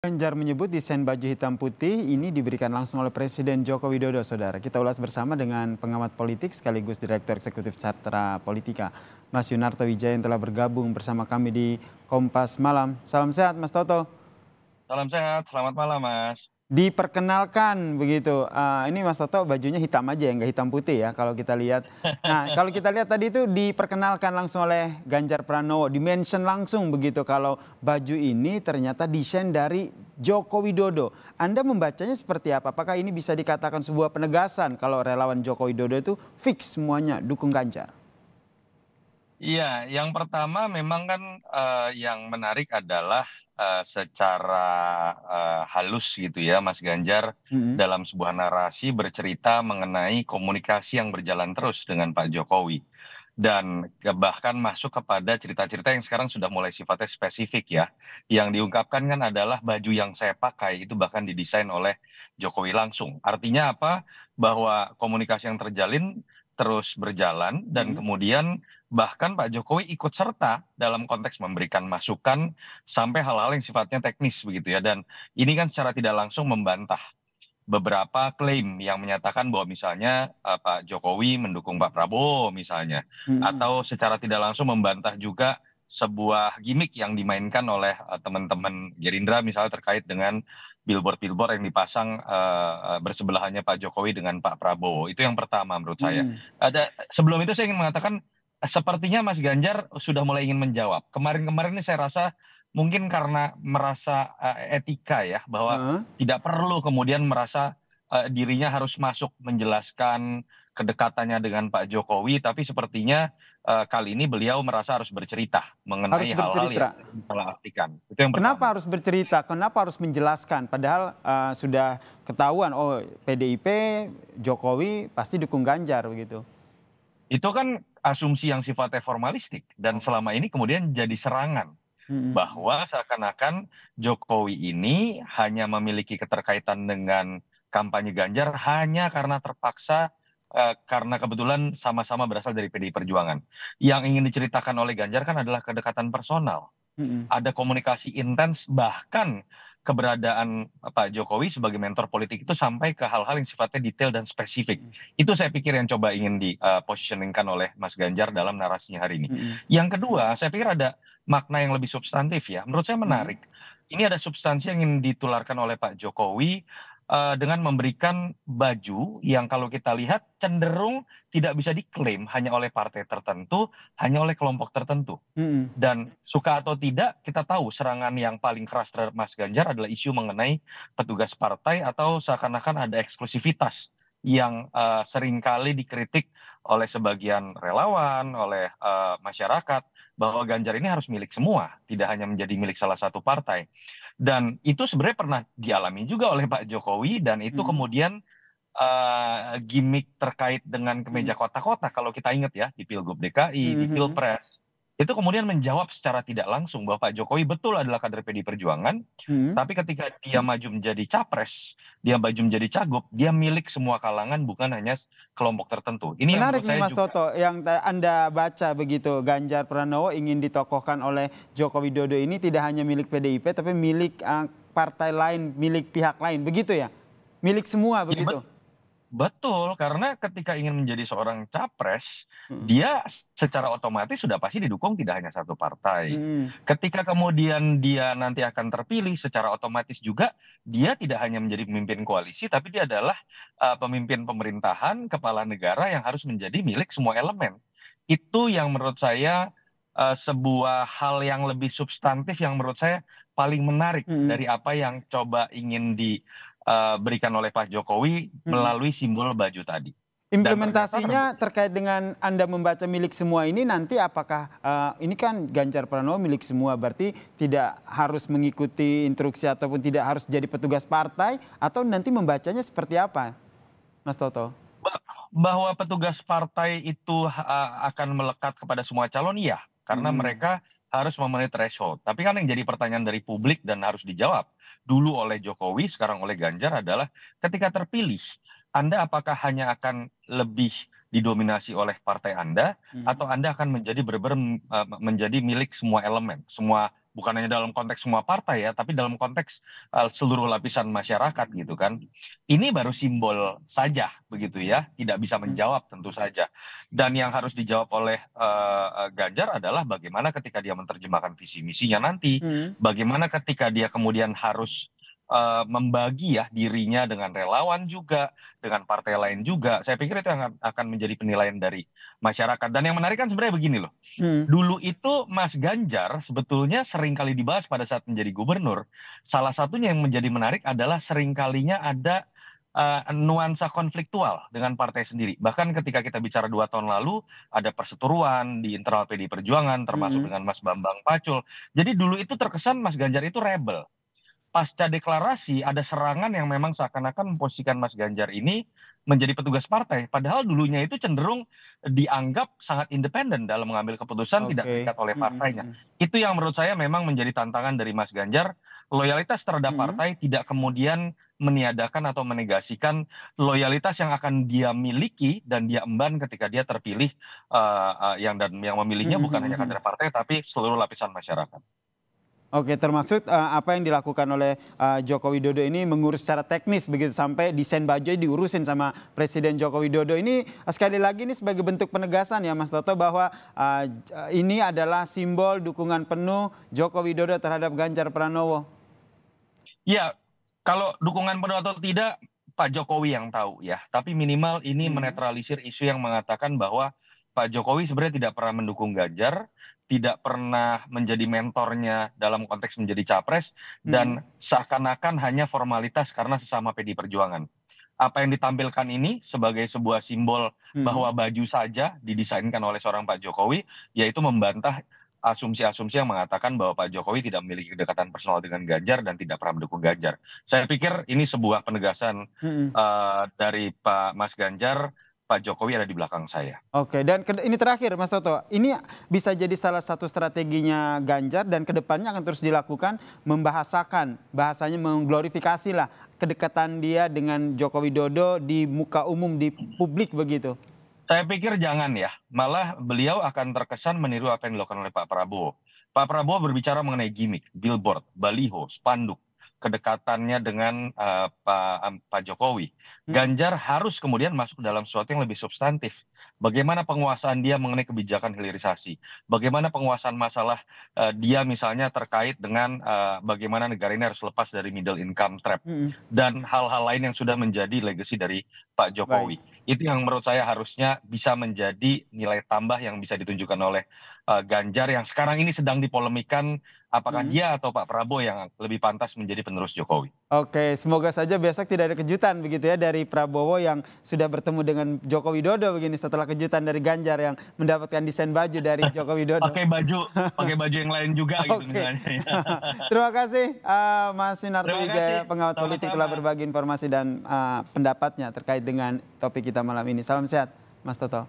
Ganjar menyebut desain baju hitam putih ini diberikan langsung oleh Presiden Joko Widodo, Saudara. Kita ulas bersama dengan pengamat politik sekaligus Direktur Eksekutif Carta Politika, Mas Yunarto Wijaya yang telah bergabung bersama kami di Kompas Malam. Salam sehat, Mas Toto. Salam sehat, selamat malam Mas. Diperkenalkan begitu, ini Mas Toto bajunya hitam aja ya, nggak hitam putih ya kalau kita lihat. Nah, kalau kita lihat tadi itu diperkenalkan langsung oleh Ganjar Pranowo, di-mention langsung begitu kalau baju ini ternyata desain dari Joko Widodo. Anda membacanya seperti apa? Apakah ini bisa dikatakan sebuah penegasan kalau relawan Joko Widodo itu fix semuanya dukung Ganjar? Iya, yang pertama memang kan, yang menarik adalah, secara, halus gitu ya Mas Ganjar Mhm. dalam sebuah narasi bercerita mengenai komunikasi yang berjalan terus dengan Pak Jokowi. Dan bahkan masuk kepada cerita-cerita yang sekarang sudah mulai sifatnya spesifik ya. Yang diungkapkan kan adalah baju yang saya pakai itu bahkan didesain oleh Jokowi langsung. Artinya apa? Bahwa komunikasi yang terjalin terus berjalan dan Mhm. kemudian bahkan Pak Jokowi ikut serta dalam konteks memberikan masukan sampai hal-hal yang sifatnya teknis begitu ya, dan ini kan secara tidak langsung membantah beberapa klaim yang menyatakan bahwa misalnya, Pak Jokowi mendukung Pak Prabowo misalnya, Mhm. atau secara tidak langsung membantah juga sebuah gimik yang dimainkan oleh, teman-teman Gerindra misalnya terkait dengan billboard-billboard yang dipasang, bersebelahannya Pak Jokowi dengan Pak Prabowo. Itu yang pertama menurut saya. Mhm. Sebelum itu saya ingin mengatakan, sepertinya Mas Ganjar sudah mulai ingin menjawab. Kemarin-kemarin ini saya rasa mungkin karena merasa, etika ya, bahwa Heeh. tidak perlu kemudian merasa, dirinya harus masuk menjelaskan kedekatannya dengan Pak Jokowi, tapi sepertinya, kali ini beliau merasa harus bercerita mengenai Harus hal-hal yang bercerita. disalah artikan. Itu yang Kenapa pertama. harus bercerita? Kenapa harus menjelaskan? Padahal sudah ketahuan, oh PDIP, Jokowi pasti dukung Ganjar begitu. Itu kan asumsi yang sifatnya formalistik dan Oh. selama ini kemudian jadi serangan, Mhm. bahwa seakan-akan Jokowi ini hanya memiliki keterkaitan dengan kampanye Ganjar hanya karena terpaksa, karena kebetulan sama-sama berasal dari PDI Perjuangan. Yang ingin diceritakan oleh Ganjar kan adalah kedekatan personal. Mhm. Ada komunikasi intens, bahkan keberadaan Pak Jokowi sebagai mentor politik itu sampai ke hal-hal yang sifatnya detail dan spesifik. Mhm. Itu saya pikir yang coba ingin positioning-kan oleh Mas Ganjar dalam narasinya hari ini. Mhm. Yang kedua, saya pikir ada makna yang lebih substantif ya, menurut saya Mhm. menarik. Ini ada substansi yang ingin ditularkan oleh Pak Jokowi, dengan memberikan baju yang kalau kita lihat cenderung tidak bisa diklaim hanya oleh partai tertentu, hanya oleh kelompok tertentu. Mhm. Dan suka atau tidak, kita tahu serangan yang paling keras terhadap Mas Ganjar adalah isu mengenai petugas partai atau seakan-akan ada eksklusivitas yang, seringkali dikritik oleh sebagian relawan, oleh, masyarakat, bahwa Ganjar ini harus milik semua, tidak hanya menjadi milik salah satu partai. Dan itu sebenarnya pernah dialami juga oleh Pak Jokowi dan itu Mhm. kemudian, gimik terkait dengan kemeja Mhm. kotak-kotak kalau kita ingat ya, di Pilgub DKI, Mhm. di Mhm. Pilpres. Itu kemudian menjawab secara tidak langsung bahwa Pak Jokowi betul adalah kader PDI Perjuangan, Mhm. tapi ketika dia maju menjadi capres, dia maju menjadi cagup, dia milik semua kalangan bukan hanya kelompok tertentu. Ini yang Menarik menurut nih saya Mas juga Toto yang Anda baca begitu, Ganjar Pranowo ingin ditokohkan oleh Joko Widodo ini tidak hanya milik PDIP tapi milik partai lain, milik pihak lain, begitu ya? Milik semua ya begitu? betul, karena ketika ingin menjadi seorang capres, Mhm. dia secara otomatis sudah pasti didukung tidak hanya satu partai. Mhm. Ketika kemudian dia nanti akan terpilih, secara otomatis juga dia tidak hanya menjadi pemimpin koalisi, tapi dia adalah pemimpin pemerintahan, kepala negara yang harus menjadi milik semua elemen. Itu yang menurut saya sebuah hal yang lebih substantif yang menurut saya paling menarik Mhm. dari apa yang coba ingin berikan oleh Pak Jokowi Mhm. melalui simbol baju tadi. Dan ternyata Implementasinya terbukti. terkait dengan Anda membaca milik semua ini nanti apakah, ini kan Ganjar Pranowo milik semua berarti tidak harus mengikuti instruksi ataupun tidak harus jadi petugas partai atau nanti membacanya seperti apa, Mas Toto? Ba bahwa petugas partai itu akan melekat kepada semua calon, iya, karena Mhm. mereka harus memenuhi threshold. Tapi kan yang jadi pertanyaan dari publik dan harus dijawab dulu oleh Jokowi, sekarang oleh Ganjar adalah ketika terpilih, Anda apakah hanya akan lebih didominasi oleh partai Anda Mhm. atau Anda akan menjadi benar-benar menjadi milik semua elemen, semua bukan hanya dalam konteks semua partai ya, tapi dalam konteks seluruh lapisan masyarakat gitu kan. Ini baru simbol saja begitu ya, tidak bisa menjawab tentu saja. Dan yang harus dijawab oleh Ganjar adalah bagaimana ketika dia menerjemahkan visi misinya nanti, bagaimana ketika dia kemudian harus membagi ya dirinya dengan relawan juga, dengan partai lain juga. Saya pikir itu yang akan menjadi penilaian dari masyarakat. Dan yang menarik kan sebenarnya begini loh. Dulu itu Mas Ganjar sebetulnya sering kali dibahas pada saat menjadi gubernur. Salah satunya yang menjadi menarik adalah seringkalinya ada nuansa konfliktual dengan partai sendiri. Bahkan ketika kita bicara 2 tahun lalu, ada perseteruan di internal PDI Perjuangan, termasuk dengan Mas Bambang Pacul. Jadi dulu itu terkesan Mas Ganjar itu rebel. Pasca deklarasi ada serangan yang memang seakan-akan memposisikan Mas Ganjar ini menjadi petugas partai. Padahal dulunya itu cenderung dianggap sangat independen dalam mengambil keputusan, tidak terikat oleh partainya. Itu yang menurut saya memang menjadi tantangan dari Mas Ganjar. Loyalitas terhadap partai tidak kemudian meniadakan atau menegasikan loyalitas yang akan dia miliki dan dia emban ketika dia terpilih, yang memilihnya bukan hanya kader partai tapi seluruh lapisan masyarakat. Oke, termaksud apa yang dilakukan oleh Joko Widodo ini mengurus secara teknis begitu sampai desain baju diurusin sama Presiden Joko Widodo. Ini sekali lagi ini sebagai bentuk penegasan ya Mas Toto bahwa ini adalah simbol dukungan penuh Joko Widodo terhadap Ganjar Pranowo. Ya, kalau dukungan penuh atau tidak Pak Jokowi yang tahu ya. Tapi minimal ini menetralisir isu yang mengatakan bahwa Pak Jokowi sebenarnya tidak pernah mendukung Ganjar, tidak pernah menjadi mentornya dalam konteks menjadi capres, dan seakan-akan hanya formalitas karena sesama PDI Perjuangan. Apa yang ditampilkan ini sebagai sebuah simbol bahwa baju saja didesainkan oleh seorang Pak Jokowi, yaitu membantah asumsi-asumsi yang mengatakan bahwa Pak Jokowi tidak memiliki kedekatan personal dengan Ganjar dan tidak pernah mendukung Ganjar. Saya pikir ini sebuah penegasan dari Pak Mas Ganjar, Pak Jokowi ada di belakang saya. Oke, dan ini terakhir Mas Toto, ini bisa jadi salah satu strateginya Ganjar dan kedepannya akan terus dilakukan membahasakan, bahasanya mengglorifikasi lah kedekatan dia dengan Joko Widodo di muka umum, di publik begitu. Saya pikir jangan ya, malah beliau akan terkesan meniru apa yang dilakukan oleh Pak Prabowo. Pak Prabowo berbicara mengenai gimmick, billboard, baliho, spanduk, kedekatannya dengan Pak Jokowi. Ganjar harus kemudian masuk dalam sesuatu yang lebih substantif. Bagaimana penguasaan dia mengenai kebijakan hilirisasi, bagaimana penguasaan masalah dia misalnya terkait dengan bagaimana negara ini harus lepas dari middle income trap, dan hal-hal lain yang sudah menjadi legacy dari Pak Jokowi. Itu yang menurut saya harusnya bisa menjadi nilai tambah yang bisa ditunjukkan oleh Ganjar yang sekarang ini sedang dipolemikan apakah dia atau Pak Prabowo yang lebih pantas menjadi penerus Jokowi. Oke, semoga saja besok tidak ada kejutan begitu ya dari Prabowo yang sudah bertemu dengan Joko Widodo begini setelah kejutan dari Ganjar yang mendapatkan desain baju dari Joko Widodo. Pakai baju yang lain juga gitu misalnya. Terima kasih Mas Winarto Wijaya, pengamat politik, telah berbagi informasi dan pendapatnya terkait dengan topik kita malam ini. Salam sehat Mas Toto.